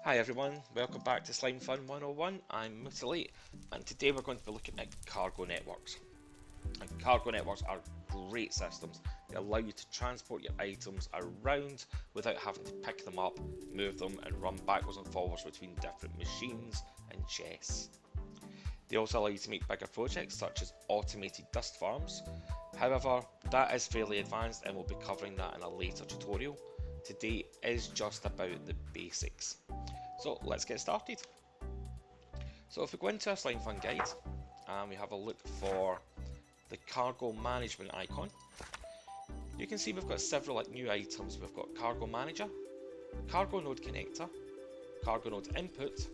Hi everyone, welcome back to Slimefun 101. I'm Mutilate, and today we're going to be looking at cargo networks. And cargo networks are great systems. They allow you to transport your items around without having to pick them up, move them, and run backwards and forwards between different machines and chests. They also allow you to make bigger projects such as automated dust farms. However, that is fairly advanced and we'll be covering that in a later tutorial. Today is just about the basics. So let's get started. So if we go into our Slimefun guide and we have a look for the cargo management icon, you can see we've got several new items. We've got cargo manager, cargo node connector, cargo node input,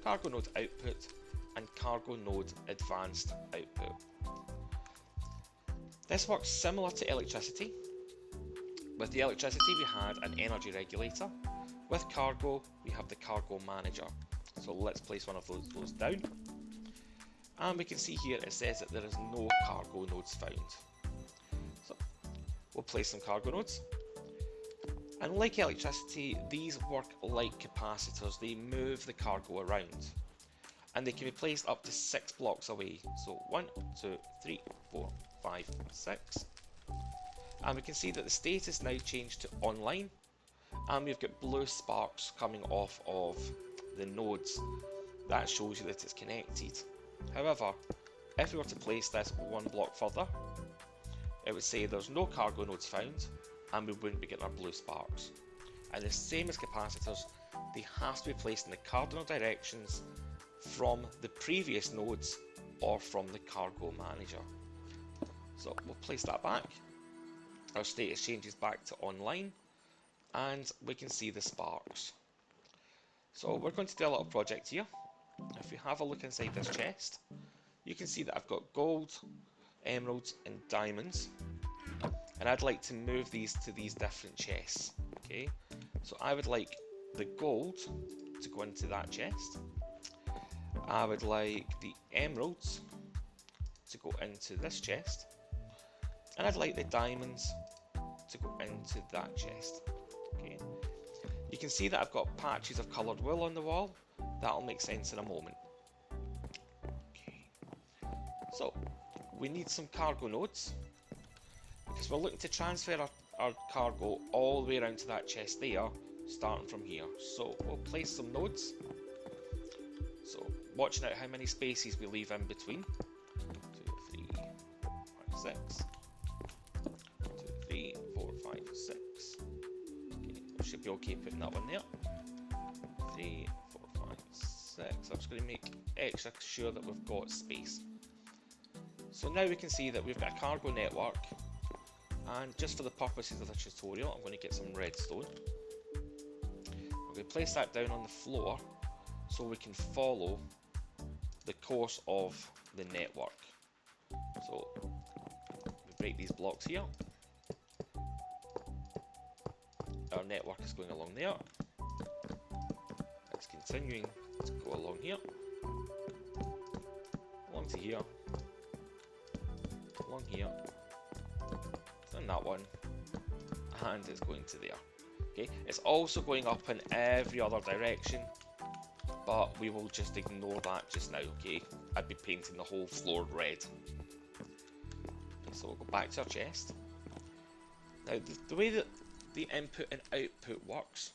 cargo node output, and cargo node advanced output. This works similar to electricity. With the electricity we had an energy regulator. With cargo we have the cargo manager. So let's place one of those down. And we can see here it says that there is no cargo nodes found. So we'll place some cargo nodes. And like electricity, these work like capacitors. They move the cargo around. And they can be placed up to 6 blocks away. So 1, 2, 3, 4, 5, 6. And we can see that the state is now changed to online, and we've got blue sparks coming off of the nodes. That shows you that it's connected. However, if we were to place this 1 block further, it would say there's no cargo nodes found, and we wouldn't be getting our blue sparks. And the same as capacitors, they have to be placed in the cardinal directions from the previous nodes or from the cargo manager. So we'll place that back. Our status changes back to online, and we can see the sparks. So we're going to do a little project here. If we have a look inside this chest, you can see that I've got gold, emeralds, and diamonds, and I'd like to move these to these different chests. Okay, so I would like the gold to go into that chest. I would like the emeralds to go into this chest. And I'd like the diamonds to go into that chest. Okay. You can see that I've got patches of coloured wool on the wall. That'll make sense in a moment. Okay. So we need some cargo nodes because we're looking to transfer our cargo all the way around to that chest there, starting from here. So we'll place some nodes. So watching out how many spaces we leave in between. 2, 3, 4, 5, 6. 3, 4, 5, 6. Okay, we should be okay putting that one there. 3, 4, 5, 6. I'm just going to make extra sure that we've got space. So now we can see that we've got a cargo network, and just for the purposes of the tutorial, I'm going to get some redstone. I'm going to place that down on the floor so we can follow the course of the network. So we break these blocks here. Our network is going along there. It's continuing to go along here, along to here, along here, and that one, and it's going to there. Okay, it's also going up in every other direction, but we will just ignore that just now. Okay, I'd be painting the whole floor red. Okay, so we'll go back to our chest. Now the way that the input and output works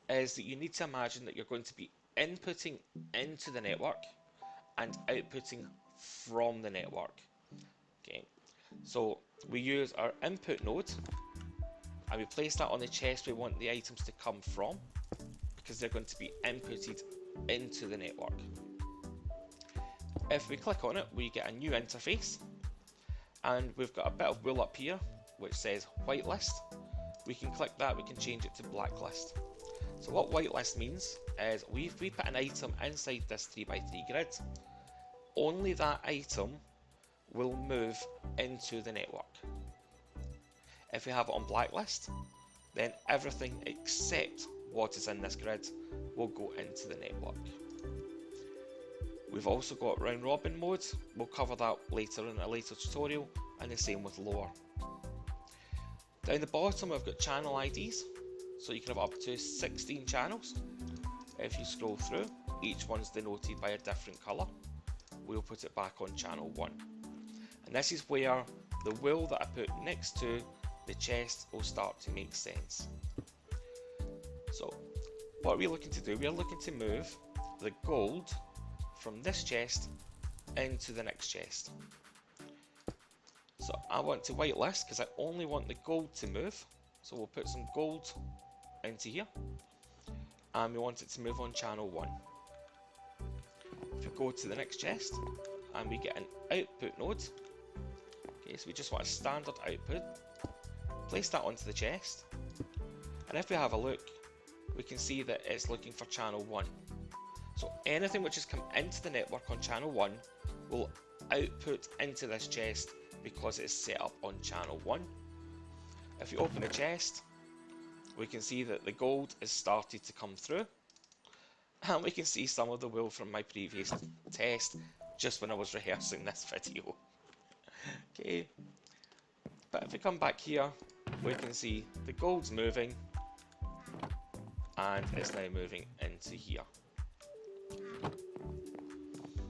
is that you need to imagine that you're going to be inputting into the network and outputting from the network. Okay, so we use our input node and we place that on the chest we want the items to come from, because they're going to be inputted into the network. If we click on it, we get a new interface, and we've got a bit of wool up here which says whitelist. We can click that, we can change it to blacklist. So what whitelist means is if we put an item inside this 3x3 grid, only that item will move into the network. If we have it on blacklist, then everything except what is in this grid will go into the network. We've also got round robin mode. We'll cover that later in a later tutorial, and the same with lower. Down the bottom we've got channel IDs, so you can have up to 16 channels. If you scroll through, each one's denoted by a different colour. We'll put it back on channel 1. And this is where the wool that I put next to the chest will start to make sense. So what we're looking to do, we're looking to move the gold from this chest into the next chest. So I want to whitelist because I only want the gold to move. So we'll put some gold into here, and we want it to move on channel 1. If we go to the next chest and we get an output node, okay, so we just want a standard output, place that onto the chest, and if we have a look, we can see that it's looking for channel 1. So anything which has come into the network on channel 1 will output into this chest because it's set up on channel 1. If you open the chest, we can see that the gold has started to come through, and we can see some of the wool from my previous test just when I was rehearsing this video. Okay, but if we come back here, we can see the gold's moving, and it's now moving into here.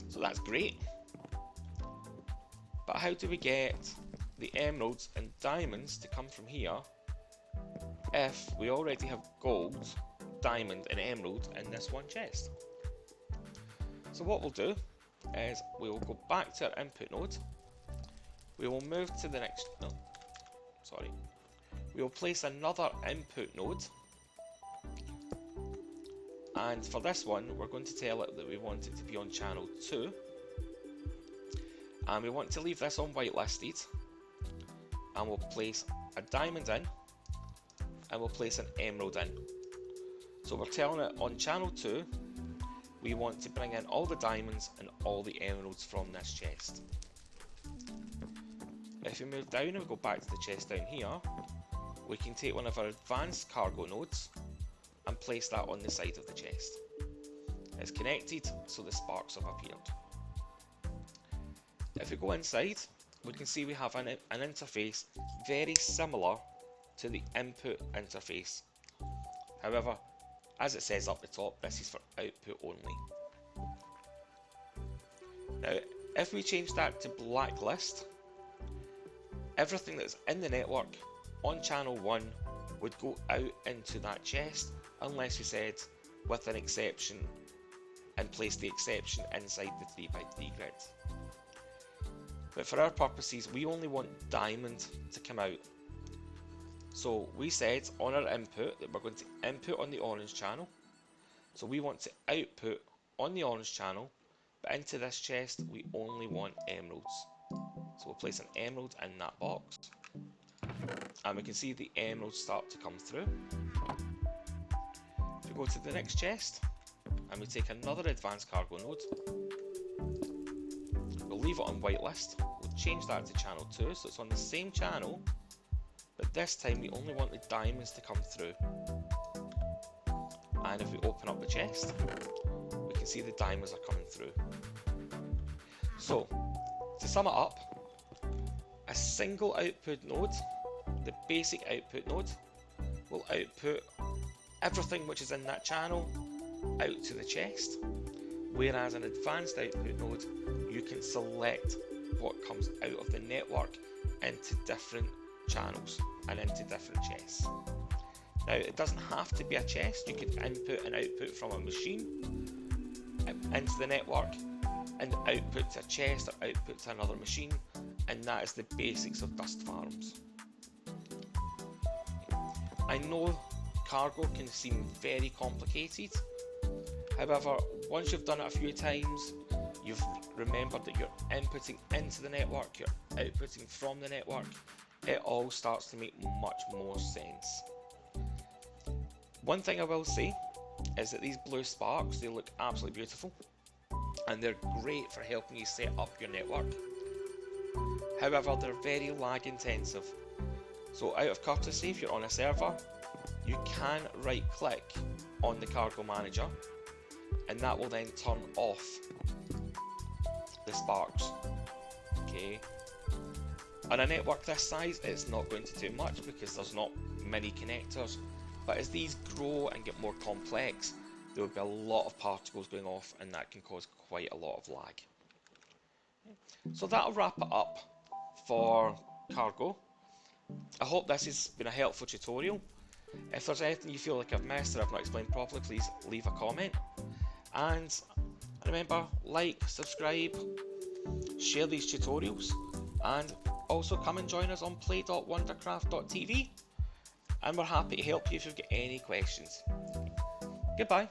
So that's great, but how do we get the emeralds and diamonds to come from here if we already have gold, diamond and emerald in this one chest? So what we'll do is we will go back to our input node, we will move to the next, we will place another input node, and for this one we're going to tell it that we want it to be on channel 2, and we want to leave this on whitelisted, and we'll place a diamond in, and we'll place an emerald in. So we're telling it on channel 2 we want to bring in all the diamonds and all the emeralds from this chest. If we move down and we go back to the chest down here, we can take one of our advanced cargo nodes and place that on the side of the chest. It's connected, so the sparks have appeared. If we go inside, we can see we have an interface very similar to the input interface. However, as it says up the top, this is for output only. Now, if we change that to blacklist, everything that's in the network on channel 1 would go out into that chest unless we said with an exception and place the exception inside the 3x3 grid. But for our purposes, we only want diamond to come out. So we said on our input that we're going to input on the orange channel. So we want to output on the orange channel, but into this chest we only want emeralds. So we'll place an emerald in that box, and we can see the emeralds start to come through. If we go to the next chest and we take another advanced cargo node, we'll leave it on whitelist, we'll change that to channel 2, so it's on the same channel, but this time we only want the diamonds to come through. And if we open up the chest, we can see the diamonds are coming through. So, to sum it up, a single output node, the basic output node, will output everything which is in that channel out to the chest, whereas an advanced output node, you can select what comes out of the network into different channels and into different chests. Now, it doesn't have to be a chest, you could input and output from a machine into the network and output to a chest or output to another machine, and that is the basics of dust farms. I know cargo can seem very complicated, however, once you've done it a few times, you've remembered that you're inputting into the network, you're outputting from the network, it all starts to make much more sense. One thing I will say is that these blue sparks, they look absolutely beautiful, and they're great for helping you set up your network. However, they're very lag intensive. So out of courtesy, if you're on a server, you can right click on the cargo manager, and that will then turn off the sparks. Okay. On a network this size, it's not going to do much because there's not many connectors, but as these grow and get more complex, there will be a lot of particles going off, and that can cause quite a lot of lag. So that'll wrap it up for cargo. I hope this has been a helpful tutorial. If there's anything you feel like I've missed or I've not explained properly, please leave a comment. And remember, like, subscribe, share these tutorials, and also come and join us on play.wondercraft.tv. And we're happy to help you if you've got any questions. Goodbye.